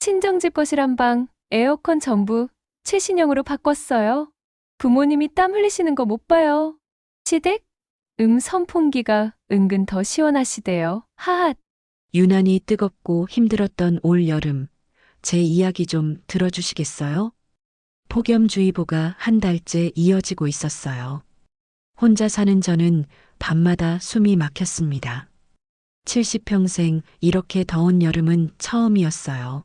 친정집 거실 한방, 에어컨 전부 최신형으로 바꿨어요. 부모님이 땀 흘리시는 거 못 봐요. 시댁? 선풍기가 은근 더 시원하시대요. 하하. 유난히 뜨겁고 힘들었던 올 여름, 제 이야기 좀 들어주시겠어요? 폭염주의보가 한 달째 이어지고 있었어요. 혼자 사는 저는 밤마다 숨이 막혔습니다. 70평생 이렇게 더운 여름은 처음이었어요.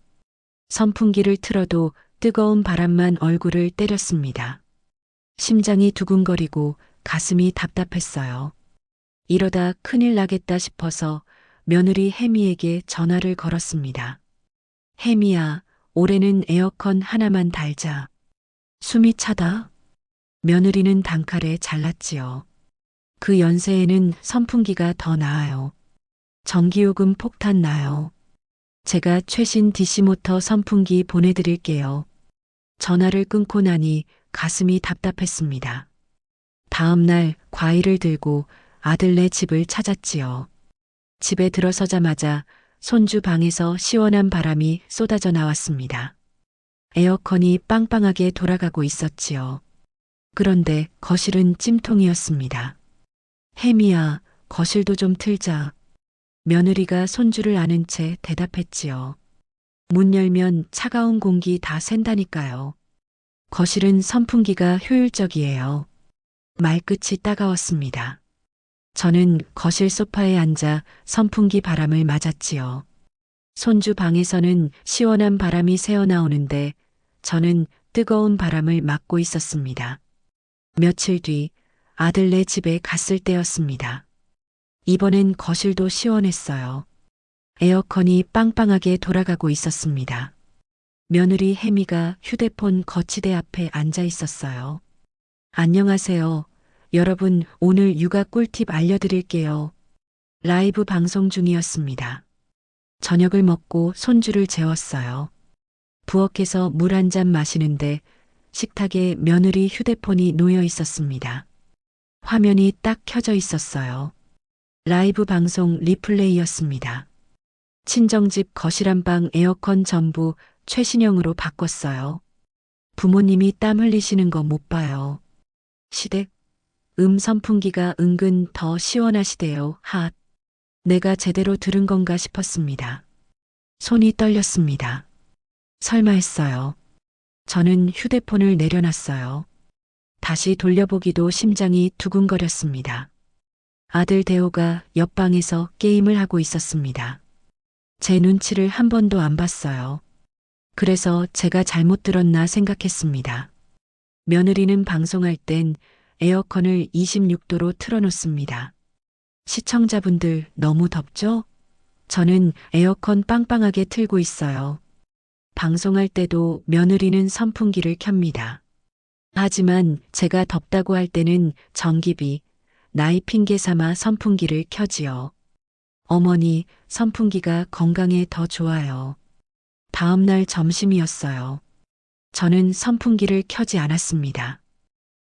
선풍기를 틀어도 뜨거운 바람만 얼굴을 때렸습니다. 심장이 두근거리고 가슴이 답답했어요. 이러다 큰일 나겠다 싶어서 며느리 혜미에게 전화를 걸었습니다. 혜미야, 올해는 에어컨 하나만 달자. 숨이 차다. 며느리는 단칼에 잘랐지요. 그 연세에는 선풍기가 더 나아요. 전기요금 폭탄 나요. 제가 최신 DC모터 선풍기 보내드릴게요. 전화를 끊고 나니 가슴이 답답했습니다. 다음 날 과일을 들고 아들네 집을 찾았지요. 집에 들어서자마자 손주 방에서 시원한 바람이 쏟아져 나왔습니다. 에어컨이 빵빵하게 돌아가고 있었지요. 그런데 거실은 찜통이었습니다. 혜미야, 거실도 좀 틀자. 며느리가 손주를 안은 채 대답했지요. 문 열면 차가운 공기 다 샌다니까요. 거실은 선풍기가 효율적이에요. 말끝이 따가웠습니다. 저는 거실 소파에 앉아 선풍기 바람을 맞았지요. 손주 방에서는 시원한 바람이 새어나오는데 저는 뜨거운 바람을 맞고 있었습니다. 며칠 뒤 아들네 집에 갔을 때였습니다. 이번엔 거실도 시원했어요. 에어컨이 빵빵하게 돌아가고 있었습니다. 며느리 혜미가 휴대폰 거치대 앞에 앉아 있었어요. 안녕하세요. 여러분, 오늘 육아 꿀팁 알려드릴게요. 라이브 방송 중이었습니다. 저녁을 먹고 손주를 재웠어요. 부엌에서 물 한 잔 마시는데 식탁에 며느리 휴대폰이 놓여 있었습니다. 화면이 딱 켜져 있었어요. 라이브 방송 리플레이였습니다. 친정집 거실 한방 에어컨 전부 최신형으로 바꿨어요. 부모님이 땀 흘리시는 거 못 봐요. 시댁, 선풍기가 은근 더 시원하시대요. 핫. 내가 제대로 들은 건가 싶었습니다. 손이 떨렸습니다. 설마 했어요. 저는 휴대폰을 내려놨어요. 다시 돌려보기도 심장이 두근거렸습니다. 아들 대호가 옆방에서 게임을 하고 있었습니다. 제 눈치를 한 번도 안 봤어요. 그래서 제가 잘못 들었나 생각했습니다. 며느리는 방송할 땐 에어컨을 26도로 틀어놓습니다. 시청자분들 너무 덥죠? 저는 에어컨 빵빵하게 틀고 있어요. 방송할 때도 며느리는 선풍기를 켭니다. 하지만 제가 덥다고 할 때는 전기비, 나이 핑계 삼아 선풍기를 켜지요. 어머니, 선풍기가 건강에 더 좋아요. 다음 날 점심이었어요. 저는 선풍기를 켜지 않았습니다.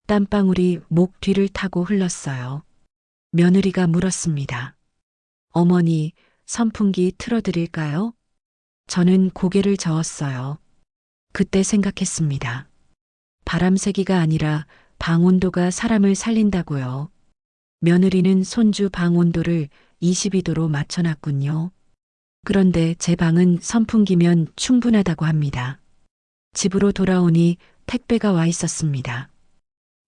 땀방울이 목 뒤를 타고 흘렀어요. 며느리가 물었습니다. 어머니, 선풍기 틀어드릴까요? 저는 고개를 저었어요. 그때 생각했습니다. 바람 세기가 아니라 방 온도가 사람을 살린다고요. 며느리는 손주 방 온도를 22도로 맞춰놨군요. 그런데 제 방은 선풍기면 충분하다고 합니다. 집으로 돌아오니 택배가 와 있었습니다.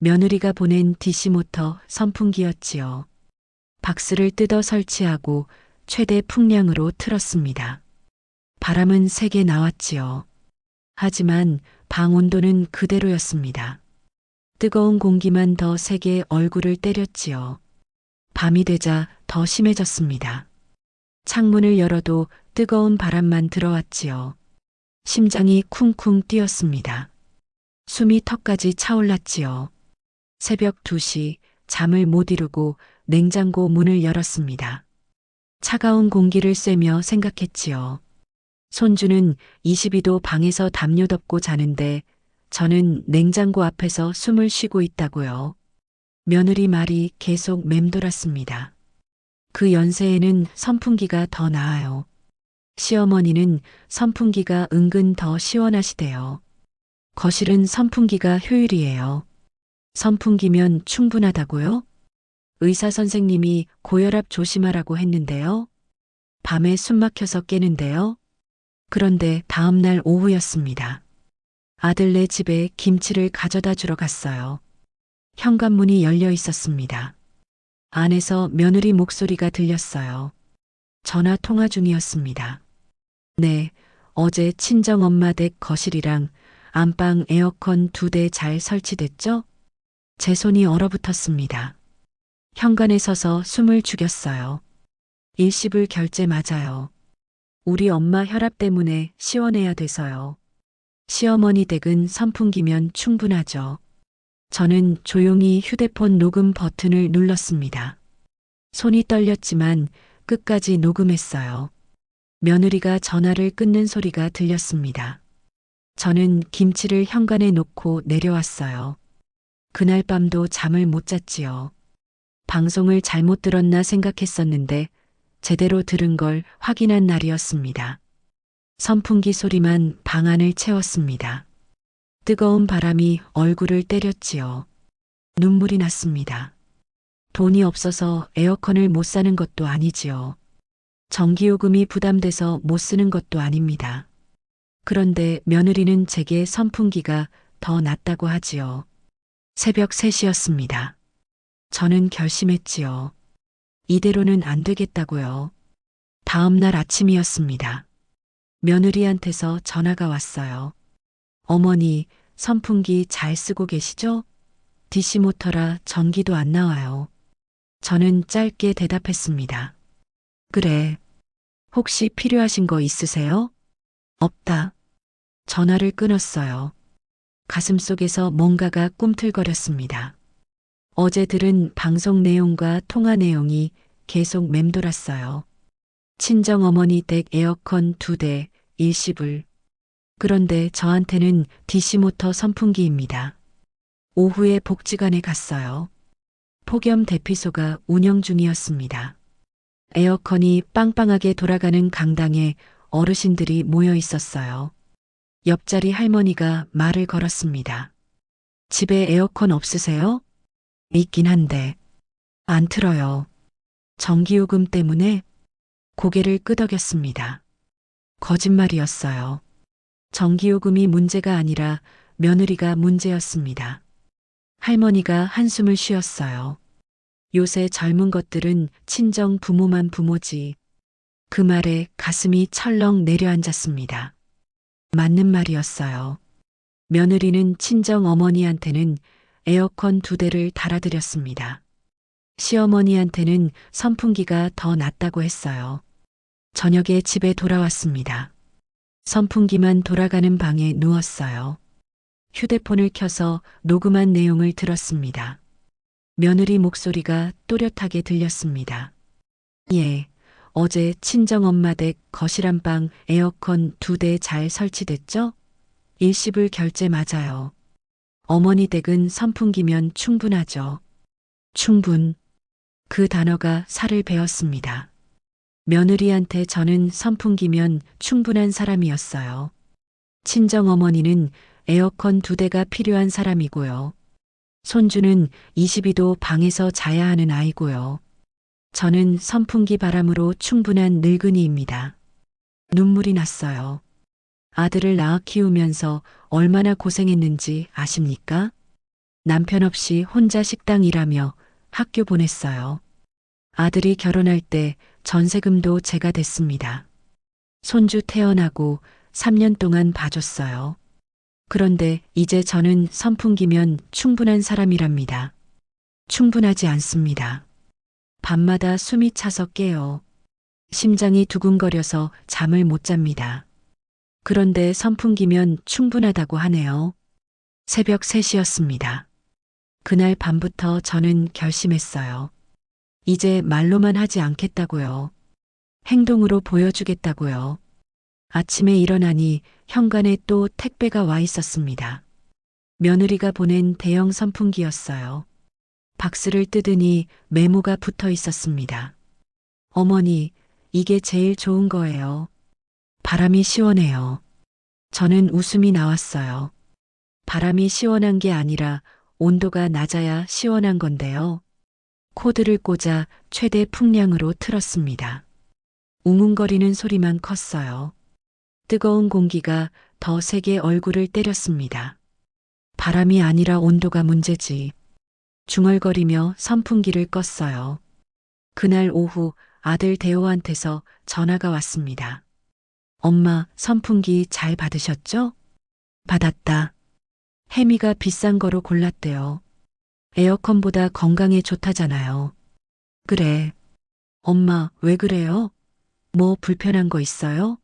며느리가 보낸 DC모터 선풍기였지요. 박스를 뜯어 설치하고 최대 풍량으로 틀었습니다. 바람은 세게 나왔지요. 하지만 방 온도는 그대로였습니다. 뜨거운 공기만 더 세게 얼굴을 때렸지요. 밤이 되자 더 심해졌습니다. 창문을 열어도 뜨거운 바람만 들어왔지요. 심장이 쿵쿵 뛰었습니다. 숨이 턱까지 차올랐지요. 새벽 2시 잠을 못 이루고 냉장고 문을 열었습니다. 차가운 공기를 쐬며 생각했지요. 손주는 22도 방에서 담요 덮고 자는데 저는 냉장고 앞에서 숨을 쉬고 있다고요. 며느리 말이 계속 맴돌았습니다. 그 연세에는 선풍기가 더 나아요. 시어머니는 선풍기가 은근 더 시원하시대요. 거실은 선풍기가 효율이에요. 선풍기면 충분하다고요? 의사 선생님이 고혈압 조심하라고 했는데요. 밤에 숨 막혀서 깨는데요. 그런데 다음날 오후였습니다. 아들네 집에 김치를 가져다 주러 갔어요. 현관문이 열려 있었습니다. 안에서 며느리 목소리가 들렸어요. 전화 통화 중이었습니다. 네, 어제 친정엄마 댁 거실이랑 안방 에어컨 2대 잘 설치됐죠? 제 손이 얼어붙었습니다. 현관에 서서 숨을 죽였어요. 일시불 결제 맞아요. 우리 엄마 혈압 때문에 시원해야 돼서요. 시어머니 댁은 선풍기면 충분하죠. 저는 조용히 휴대폰 녹음 버튼을 눌렀습니다. 손이 떨렸지만 끝까지 녹음했어요. 며느리가 전화를 끊는 소리가 들렸습니다. 저는 김치를 현관에 놓고 내려왔어요. 그날 밤도 잠을 못 잤지요. 방송을 잘못 들었나 생각했었는데 제대로 들은 걸 확인한 날이었습니다. 선풍기 소리만 방 안을 채웠습니다. 뜨거운 바람이 얼굴을 때렸지요. 눈물이 났습니다. 돈이 없어서 에어컨을 못 사는 것도 아니지요. 전기요금이 부담돼서 못 쓰는 것도 아닙니다. 그런데 며느리는 제게 선풍기가 더 낫다고 하지요. 새벽 3시였습니다. 저는 결심했지요. 이대로는 안 되겠다고요. 다음 날 아침이었습니다. 며느리한테서 전화가 왔어요. 어머니, 선풍기 잘 쓰고 계시죠? DC모터라 전기도 안 나와요. 저는 짧게 대답했습니다. 그래. 혹시 필요하신 거 있으세요? 없다. 전화를 끊었어요. 가슴속에서 뭔가가 꿈틀거렸습니다. 어제 들은 방송 내용과 통화 내용이 계속 맴돌았어요. 친정어머니 댁 에어컨 2대, 일시불. 그런데 저한테는 DC모터 선풍기입니다. 오후에 복지관에 갔어요. 폭염 대피소가 운영 중이었습니다. 에어컨이 빵빵하게 돌아가는 강당에 어르신들이 모여 있었어요. 옆자리 할머니가 말을 걸었습니다. 집에 에어컨 없으세요? 있긴 한데 안 틀어요. 전기요금 때문에 고개를 끄덕였습니다. 거짓말이었어요. 전기요금이 문제가 아니라 며느리가 문제였습니다. 할머니가 한숨을 쉬었어요. 요새 젊은 것들은 친정 부모만 부모지. 그 말에 가슴이 철렁 내려앉았습니다. 맞는 말이었어요. 며느리는 친정 어머니한테는 에어컨 2대를 달아드렸습니다. 시어머니한테는 선풍기가 더 낫다고 했어요. 저녁에 집에 돌아왔습니다. 선풍기만 돌아가는 방에 누웠어요. 휴대폰을 켜서 녹음한 내용을 들었습니다. 며느리 목소리가 또렷하게 들렸습니다. 예, 어제 친정엄마 댁 거실 안방 에어컨 2대 잘 설치됐죠? 일시불 결제 맞아요. 어머니 댁은 선풍기면 충분하죠. 충분. 그 단어가 살을 베었습니다. 며느리한테 저는 선풍기면 충분한 사람이었어요. 친정어머니는 에어컨 2대가 필요한 사람이고요. 손주는 22도 방에서 자야 하는 아이고요. 저는 선풍기 바람으로 충분한 늙은이입니다. 눈물이 났어요. 아들을 낳아 키우면서 얼마나 고생했는지 아십니까? 남편 없이 혼자 식당 일하며 학교 보냈어요. 아들이 결혼할 때 전세금도 제가 댔습니다. 손주 태어나고 3년 동안 봐줬어요. 그런데 이제 저는 선풍기면 충분한 사람이랍니다. 충분하지 않습니다. 밤마다 숨이 차서 깨요. 심장이 두근거려서 잠을 못 잡니다. 그런데 선풍기면 충분하다고 하네요. 새벽 3시였습니다. 그날 밤부터 저는 결심했어요. 이제 말로만 하지 않겠다고요. 행동으로 보여주겠다고요. 아침에 일어나니 현관에 또 택배가 와 있었습니다. 며느리가 보낸 대형 선풍기였어요. 박스를 뜯으니 메모가 붙어 있었습니다. 어머니, 이게 제일 좋은 거예요. 바람이 시원해요. 저는 웃음이 나왔어요. 바람이 시원한 게 아니라 온도가 낮아야 시원한 건데요. 코드를 꽂아 최대 풍량으로 틀었습니다. 웅웅거리는 소리만 컸어요. 뜨거운 공기가 더 세게 얼굴을 때렸습니다. 바람이 아니라 온도가 문제지. 중얼거리며 선풍기를 껐어요. 그날 오후 아들 대호한테서 전화가 왔습니다. 엄마, 선풍기 잘 받으셨죠? 받았다. 혜미가 비싼 거로 골랐대요. 에어컨보다 건강에 좋다잖아요. 그래. 엄마, 왜 그래요? 뭐 불편한 거 있어요?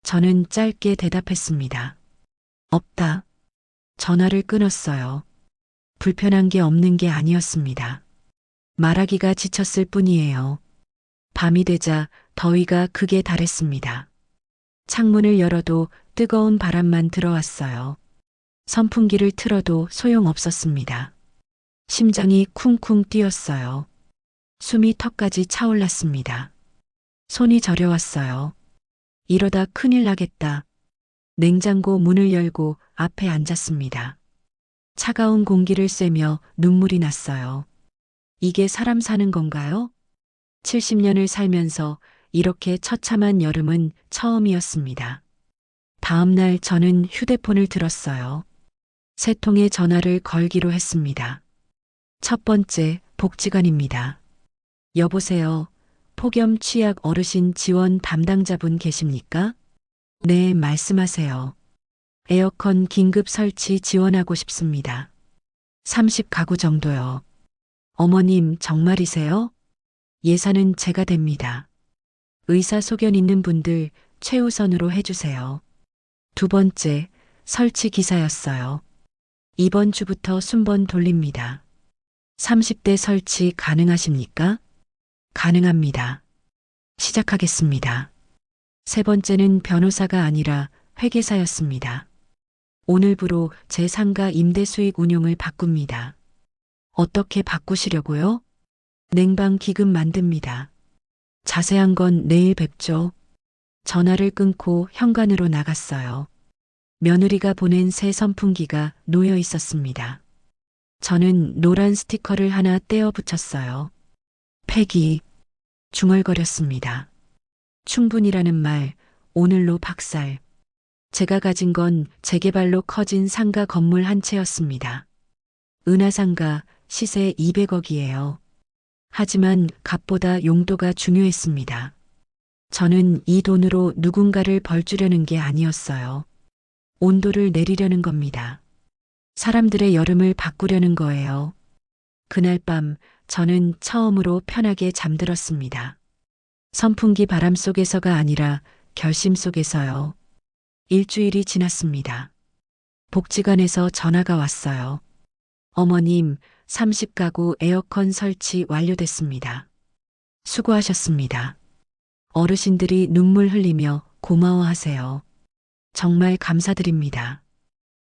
저는 짧게 대답했습니다. 없다. 전화를 끊었어요. 불편한 게 없는 게 아니었습니다. 말하기가 지쳤을 뿐이에요. 밤이 되자 더위가 극에 달했습니다. 창문을 열어도 뜨거운 바람만 들어왔어요. 선풍기를 틀어도 소용없었습니다. 심장이 쿵쿵 뛰었어요. 숨이 턱까지 차올랐습니다. 손이 저려왔어요. 이러다 큰일 나겠다. 냉장고 문을 열고 앞에 앉았습니다. 차가운 공기를 쐬며 눈물이 났어요. 이게 사람 사는 건가요? 70년을 살면서 이렇게 처참한 여름은 처음이었습니다. 다음 날 저는 휴대폰을 들었어요. 세 통의 전화를 걸기로 했습니다. 첫 번째, 복지관입니다. 여보세요. 폭염 취약 어르신 지원 담당자분 계십니까? 네, 말씀하세요. 에어컨 긴급 설치 지원하고 싶습니다. 30가구 정도요. 어머님, 정말이세요? 예산은 제가 됩니다. 의사소견 있는 분들 최우선으로 해주세요. 두 번째, 설치 기사였어요. 이번 주부터 순번 돌립니다. 30대 설치 가능하십니까? 가능합니다. 시작하겠습니다. 세 번째는 변호사가 아니라 회계사였습니다. 오늘부로 제 상가 임대 수익 운용을 바꿉니다. 어떻게 바꾸시려고요? 냉방 기금 만듭니다. 자세한 건 내일 뵙죠. 전화를 끊고 현관으로 나갔어요. 며느리가 보낸 새 선풍기가 놓여 있었습니다. 저는 노란 스티커를 하나 떼어 붙였어요. 폐기. 중얼거렸습니다. 충분이라는 말, 오늘로 박살. 제가 가진 건 재개발로 커진 상가 건물 한 채였습니다. 은하상가 시세 200억이에요. 하지만 값보다 용도가 중요했습니다. 저는 이 돈으로 누군가를 벌주려는 게 아니었어요. 온도를 내리려는 겁니다. 사람들의 여름을 바꾸려는 거예요. 그날 밤 저는 처음으로 편하게 잠들었습니다. 선풍기 바람 속에서가 아니라 결심 속에서요. 일주일이 지났습니다. 복지관에서 전화가 왔어요. 어머님, 30가구 에어컨 설치 완료됐습니다. 수고하셨습니다. 어르신들이 눈물 흘리며 고마워하세요. 정말 감사드립니다.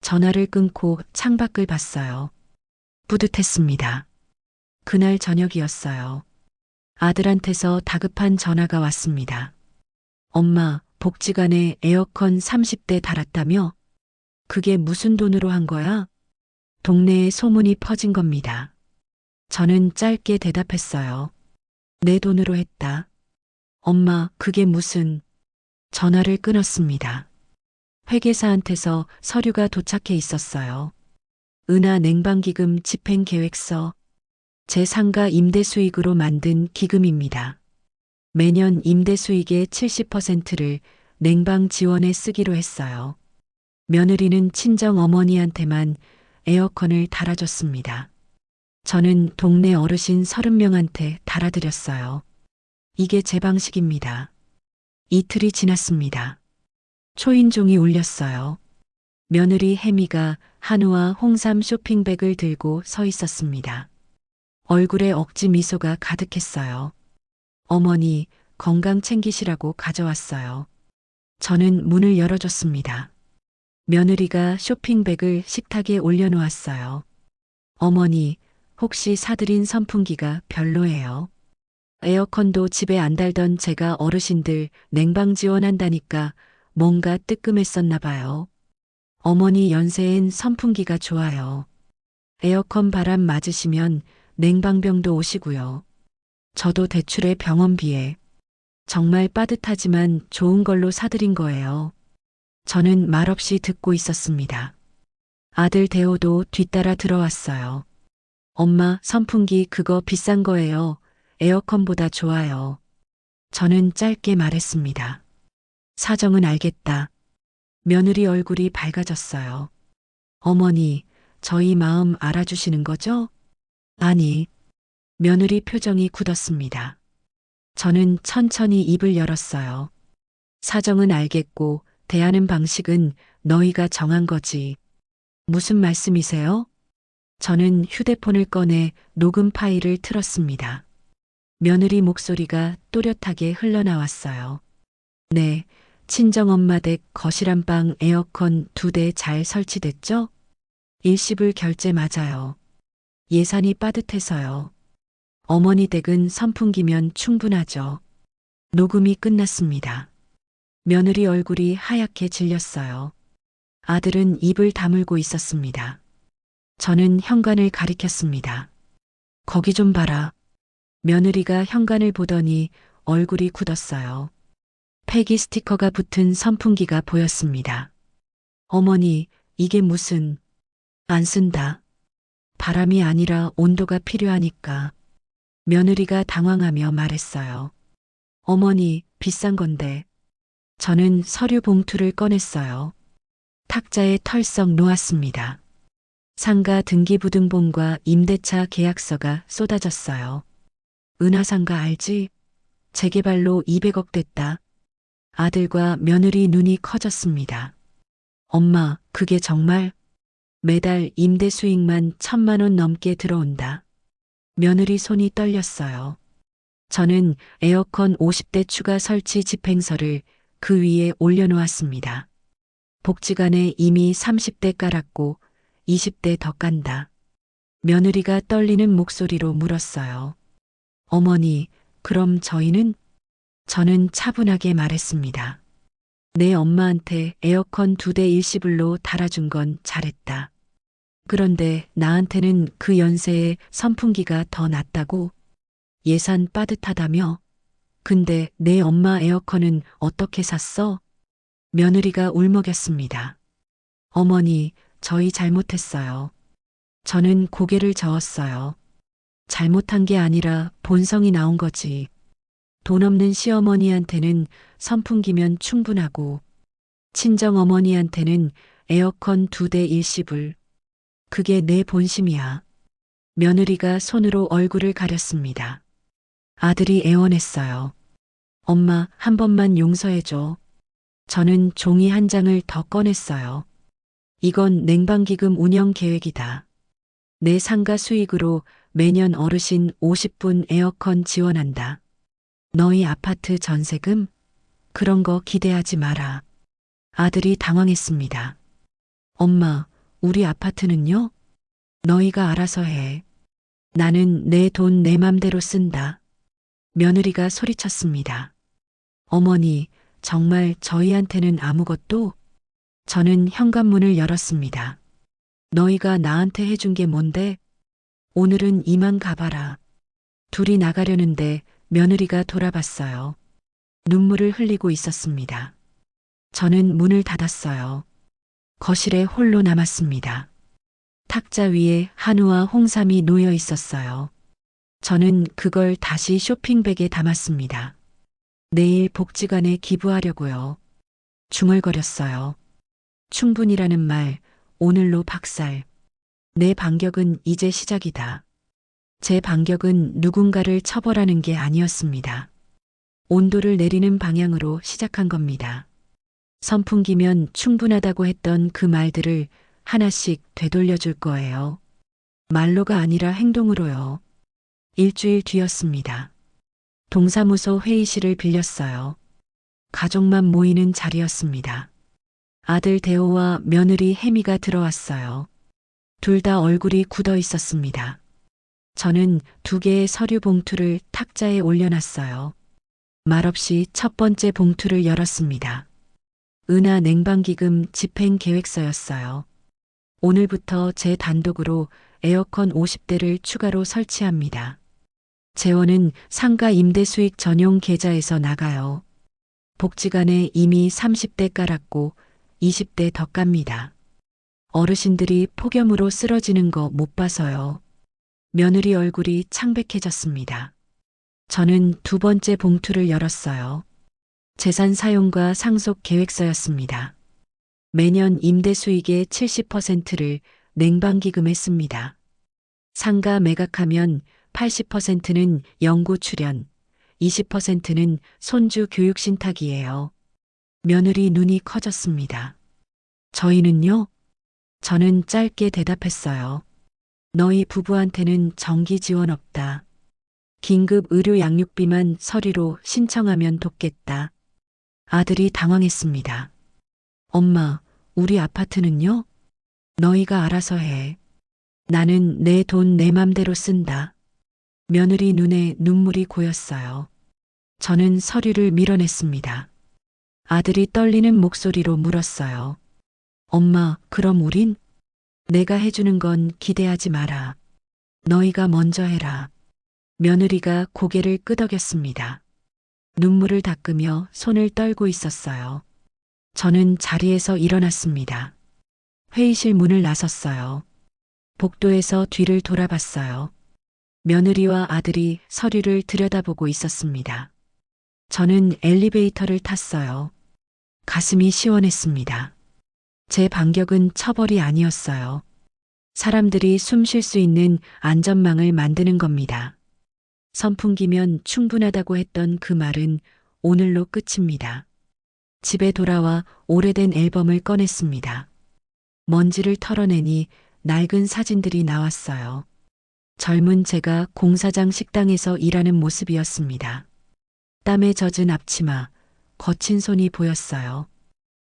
전화를 끊고 창밖을 봤어요. 뿌듯했습니다. 그날 저녁이었어요. 아들한테서 다급한 전화가 왔습니다. 엄마, 복지관에 에어컨 30대 달았다며? 그게 무슨 돈으로 한 거야? 동네에 소문이 퍼진 겁니다. 저는 짧게 대답했어요. 내 돈으로 했다. 엄마, 그게 무슨... 전화를 끊었습니다. 회계사한테서 서류가 도착해 있었어요. 은하 냉방기금 집행계획서. 제 상가 임대 수익으로 만든 기금입니다. 매년 임대 수익의 70%를 냉방 지원에 쓰기로 했어요. 며느리는 친정 어머니한테만 에어컨을 달아줬습니다. 저는 동네 어르신 30명한테 달아드렸어요. 이게 제 방식입니다. 이틀이 지났습니다. 초인종이 울렸어요. 며느리 혜미가 한우와 홍삼 쇼핑백을 들고 서 있었습니다. 얼굴에 억지 미소가 가득했어요. 어머니, 건강 챙기시라고 가져왔어요. 저는 문을 열어줬습니다. 며느리가 쇼핑백을 식탁에 올려놓았어요. 어머니, 혹시 사드린 선풍기가 별로예요? 에어컨도 집에 안 달던 제가 어르신들 냉방 지원한다니까 뭔가 뜨끔했었나 봐요. 어머니 연세엔 선풍기가 좋아요. 에어컨 바람 맞으시면 냉방병도 오시고요. 저도 대출에 병원비에 정말 빠듯하지만 좋은 걸로 사드린 거예요. 저는 말없이 듣고 있었습니다. 아들 대호도 뒤따라 들어왔어요. 엄마, 선풍기 그거 비싼 거예요. 에어컨보다 좋아요. 저는 짧게 말했습니다. 사정은 알겠다. 며느리 얼굴이 밝아졌어요. 어머니, 저희 마음 알아주시는 거죠? 아니, 며느리 표정이 굳었습니다. 저는 천천히 입을 열었어요. 사정은 알겠고, 대하는 방식은 너희가 정한 거지. 무슨 말씀이세요? 저는 휴대폰을 꺼내 녹음 파일을 틀었습니다. 며느리 목소리가 또렷하게 흘러나왔어요. 네, 친정엄마 댁 거실 안방 에어컨 2대 잘 설치됐죠? 일시불 결제 맞아요. 예산이 빠듯해서요. 어머니 댁은 선풍기면 충분하죠. 녹음이 끝났습니다. 며느리 얼굴이 하얗게 질렸어요. 아들은 입을 다물고 있었습니다. 저는 현관을 가리켰습니다. 거기 좀 봐라. 며느리가 현관을 보더니 얼굴이 굳었어요. 폐기 스티커가 붙은 선풍기가 보였습니다. 어머니, 이게 무슨... 안 쓴다. 바람이 아니라 온도가 필요하니까. 며느리가 당황하며 말했어요. 어머니, 비싼 건데. 저는 서류 봉투를 꺼냈어요. 탁자에 털썩 놓았습니다. 상가 등기부등본과 임대차 계약서가 쏟아졌어요. 은하상가 알지? 재개발로 200억 됐다. 아들과 며느리 눈이 커졌습니다. 엄마, 그게 정말? 매달 임대 수익만 1,000만 원 넘게 들어온다. 며느리 손이 떨렸어요. 저는 에어컨 50대 추가 설치 집행서를 그 위에 올려놓았습니다. 복지관에 이미 30대 깔았고 20대 더 깐다. 며느리가 떨리는 목소리로 물었어요. 어머니, 그럼 저희는? 저는 차분하게 말했습니다. 내 엄마한테 에어컨 2대 일시불로 달아준 건 잘했다. 그런데 나한테는 그 연세에 선풍기가 더 낫다고? 예산 빠듯하다며? 근데 내 엄마 에어컨은 어떻게 샀어? 며느리가 울먹였습니다. 어머니, 저희 잘못했어요. 저는 고개를 저었어요. 잘못한 게 아니라 본성이 나온 거지. 돈 없는 시어머니한테는 선풍기면 충분하고, 친정어머니한테는 에어컨 2대 일시불. 그게 내 본심이야. 며느리가 손으로 얼굴을 가렸습니다. 아들이 애원했어요. 엄마, 한 번만 용서해줘. 저는 종이 한 장을 더 꺼냈어요. 이건 냉방기금 운영 계획이다. 내 상가 수익으로 매년 어르신 50분 에어컨 지원한다. 너희 아파트 전세금? 그런 거 기대하지 마라. 아들이 당황했습니다. 엄마, 우리 아파트는요? 너희가 알아서 해. 나는 내 돈 내 맘대로 쓴다. 며느리가 소리쳤습니다. 어머니, 정말 저희한테는 아무것도? 저는 현관문을 열었습니다. 너희가 나한테 해준 게 뭔데? 오늘은 이만 가봐라. 둘이 나가려는데 며느리가 돌아봤어요. 눈물을 흘리고 있었습니다. 저는 문을 닫았어요. 거실에 홀로 남았습니다. 탁자 위에 한우와 홍삼이 놓여 있었어요. 저는 그걸 다시 쇼핑백에 담았습니다. 내일 복지관에 기부하려고요. 중얼거렸어요. 충분이라는 말, 오늘로 박살. 내 반격은 이제 시작이다. 제 반격은 누군가를 처벌하는 게 아니었습니다. 온도를 내리는 방향으로 시작한 겁니다. 선풍기면 충분하다고 했던 그 말들을 하나씩 되돌려 줄 거예요. 말로가 아니라 행동으로요. 일주일 뒤였습니다. 동사무소 회의실을 빌렸어요. 가족만 모이는 자리였습니다. 아들 대호와 며느리 혜미가 들어왔어요. 둘 다 얼굴이 굳어 있었습니다. 저는 2개의 서류 봉투를 탁자에 올려놨어요. 말없이 첫 번째 봉투를 열었습니다. 은하 냉방기금 집행 계획서였어요. 오늘부터 제 단독으로 에어컨 50대를 추가로 설치합니다. 재원은 상가 임대 수익 전용 계좌에서 나가요. 복지관에 이미 30대 깔았고 20대 더 깝니다. 어르신들이 폭염으로 쓰러지는 거 못 봐서요. 며느리 얼굴이 창백해졌습니다. 저는 두 번째 봉투를 열었어요. 재산 사용과 상속 계획서였습니다. 매년 임대 수익의 70%를 냉방기금에 씁니다. 상가 매각하면 80%는 연구 출연, 20%는 손주 교육 신탁이에요. 며느리 눈이 커졌습니다. 저희는요? 저는 짧게 대답했어요. 너희 부부한테는 정기 지원 없다. 긴급 의료 양육비만 서류로 신청하면 돕겠다. 아들이 당황했습니다. 엄마, 우리 아파트는요? 너희가 알아서 해. 나는 내 돈 내 맘대로 쓴다. 며느리 눈에 눈물이 고였어요. 저는 서류를 밀어냈습니다. 아들이 떨리는 목소리로 물었어요. 엄마, 그럼 우린? 내가 해주는 건 기대하지 마라. 너희가 먼저 해라. 며느리가 고개를 끄덕였습니다. 눈물을 닦으며 손을 떨고 있었어요. 저는 자리에서 일어났습니다. 회의실 문을 나섰어요. 복도에서 뒤를 돌아봤어요. 며느리와 아들이 서류를 들여다보고 있었습니다. 저는 엘리베이터를 탔어요. 가슴이 시원했습니다. 제 반격은 처벌이 아니었어요. 사람들이 숨 쉴 수 있는 안전망을 만드는 겁니다. 선풍기면 충분하다고 했던 그 말은 오늘로 끝입니다. 집에 돌아와 오래된 앨범을 꺼냈습니다. 먼지를 털어내니 낡은 사진들이 나왔어요. 젊은 제가 공사장 식당에서 일하는 모습이었습니다. 땀에 젖은 앞치마, 거친 손이 보였어요.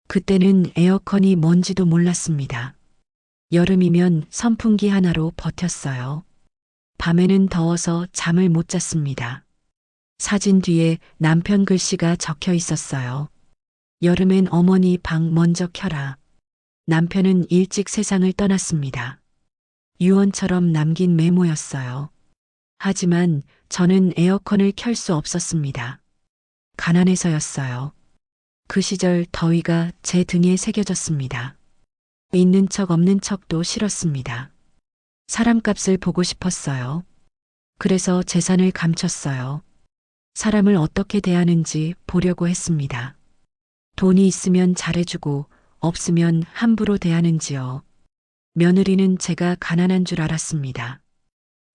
그때는 에어컨이 뭔지도 몰랐습니다. 여름이면 선풍기 하나로 버텼어요. 밤에는 더워서 잠을 못 잤습니다. 사진 뒤에 남편 글씨가 적혀 있었어요. 여름엔 어머니 방 먼저 켜라. 남편은 일찍 세상을 떠났습니다. 유언처럼 남긴 메모였어요. 하지만 저는 에어컨을 켤 수 없었습니다. 가난해서였어요. 그 시절 더위가 제 등에 새겨졌습니다. 있는 척 없는 척도 싫었습니다. 사람값을 보고 싶었어요. 그래서 재산을 감췄어요. 사람을 어떻게 대하는지 보려고 했습니다. 돈이 있으면 잘해주고 없으면 함부로 대하는지요. 며느리는 제가 가난한 줄 알았습니다.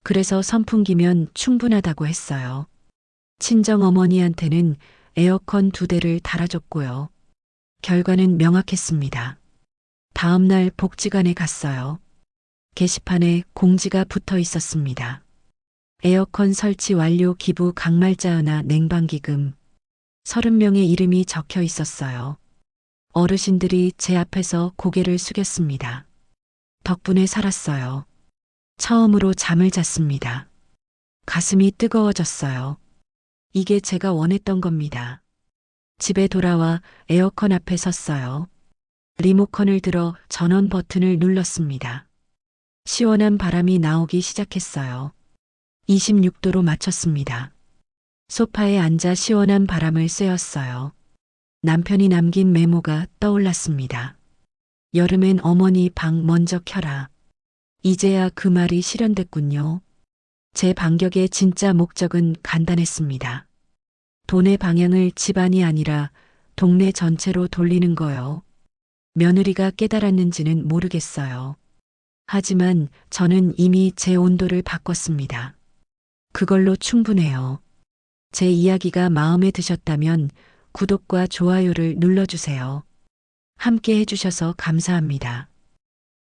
그래서 선풍기면 충분하다고 했어요. 친정어머니한테는 에어컨 2대를 달아줬고요. 결과는 명확했습니다. 다음 날 복지관에 갔어요. 게시판에 공지가 붙어 있었습니다. 에어컨 설치 완료 기부 강말자 은하 냉방기금. 30명의 이름이 적혀 있었어요. 어르신들이 제 앞에서 고개를 숙였습니다. 덕분에 살았어요. 처음으로 잠을 잤습니다. 가슴이 뜨거워졌어요. 이게 제가 원했던 겁니다. 집에 돌아와 에어컨 앞에 섰어요. 리모컨을 들어 전원 버튼을 눌렀습니다. 시원한 바람이 나오기 시작했어요. 26도로 맞췄습니다. 소파에 앉아 시원한 바람을 쐬었어요. 남편이 남긴 메모가 떠올랐습니다. 여름엔 어머니 방 먼저 켜라. 이제야 그 말이 실현됐군요. 제 반격의 진짜 목적은 간단했습니다. 돈의 방향을 집안이 아니라 동네 전체로 돌리는 거요. 며느리가 깨달았는지는 모르겠어요. 하지만 저는 이미 제 온도를 바꿨습니다. 그걸로 충분해요. 제 이야기가 마음에 드셨다면 구독과 좋아요를 눌러주세요. 함께 해주셔서 감사합니다.